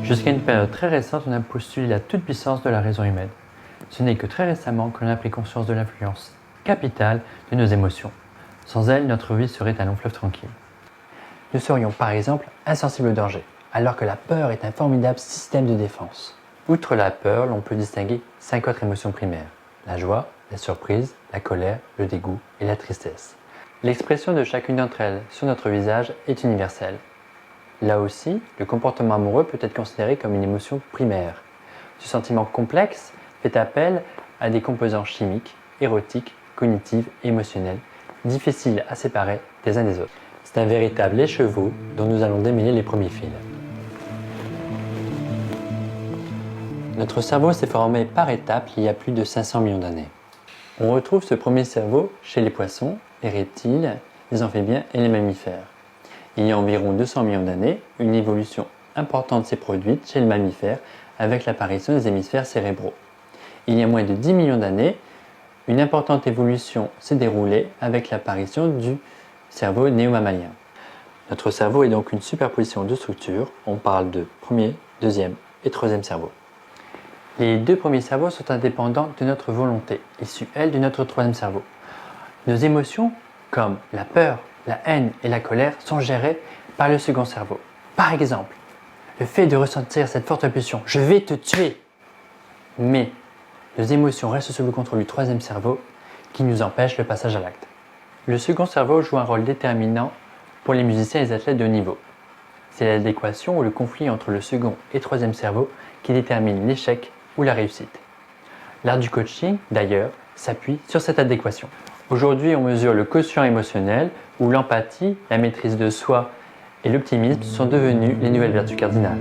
Jusqu'à une période très récente, on a postulé la toute-puissance de la raison humaine. Ce n'est que très récemment que l'on a pris conscience de l'influence capitale de nos émotions. Sans elles, notre vie serait un long fleuve tranquille. Nous serions par exemple insensibles au danger, alors que la peur est un formidable système de défense. Outre la peur, l'on peut distinguer 5 autres émotions primaires: la joie, la surprise, la colère, le dégoût et la tristesse. L'expression de chacune d'entre elles sur notre visage est universelle. Là aussi, le comportement amoureux peut être considéré comme une émotion primaire. Ce sentiment complexe fait appel à des composants chimiques, érotiques, cognitifs et émotionnels, difficiles à séparer des uns des autres. C'est un véritable écheveau dont nous allons démêler les premiers fils. Notre cerveau s'est formé par étapes il y a plus de 500 millions d'années. On retrouve ce premier cerveau chez les poissons, les reptiles, les amphibiens et les mammifères. Il y a environ 200 millions d'années, une évolution importante s'est produite chez les mammifères avec l'apparition des hémisphères cérébraux. Il y a moins de 10 millions d'années, une importante évolution s'est déroulée avec l'apparition du cerveau néo-mammalien. Notre cerveau est donc une superposition de structures. On parle de premier, deuxième et troisième cerveau. Les deux premiers cerveaux sont indépendants de notre volonté, issus, elles, de notre troisième cerveau. Nos émotions, comme la peur, la haine et la colère, sont gérées par le second cerveau. Par exemple, le fait de ressentir cette forte impulsion « je vais te tuer », mais nos émotions restent sous le contrôle du troisième cerveau qui nous empêche le passage à l'acte. Le second cerveau joue un rôle déterminant pour les musiciens et les athlètes de haut niveau. C'est l'adéquation ou le conflit entre le second et troisième cerveau qui détermine l'échec ou la réussite. L'art du coaching, d'ailleurs, s'appuie sur cette adéquation. Aujourd'hui, on mesure le quotient émotionnel où l'empathie, la maîtrise de soi et l'optimisme sont devenus les nouvelles vertus cardinales.